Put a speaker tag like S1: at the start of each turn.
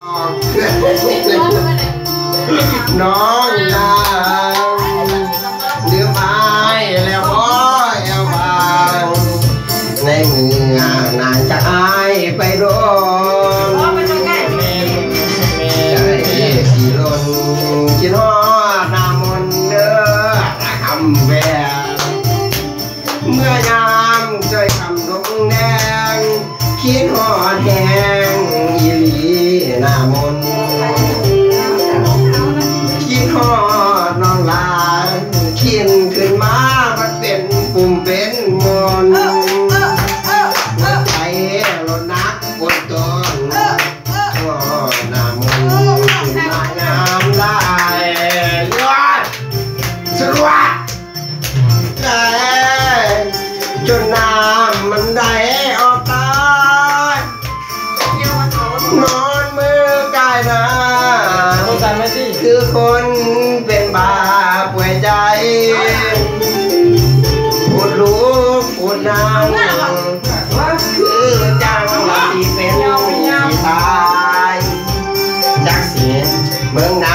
S1: น้องนางเดือไม้แล้วพ่อเอวบางในมือนางจะอายไปโดนใจที่ล้นคิดฮอดนามนเด้อคำแววเมื่อยามใจคำดงแดงคิดฮอดแหงอีหลีนามนคิดฮอดน้องลาคิดขึ้นมามันเป็นปุ่มเป็นมนใจรถนักบนต้นก็นามนขึ้นมางามได้ยอดสวัสดีจนน้ำมันได้ออกตานอนมือกายนาคือคนเป็นบาป่วยใจปวดรู้ปวดนางคือจังหวะที่เป็นที่ตายจากเสียงเมืองนา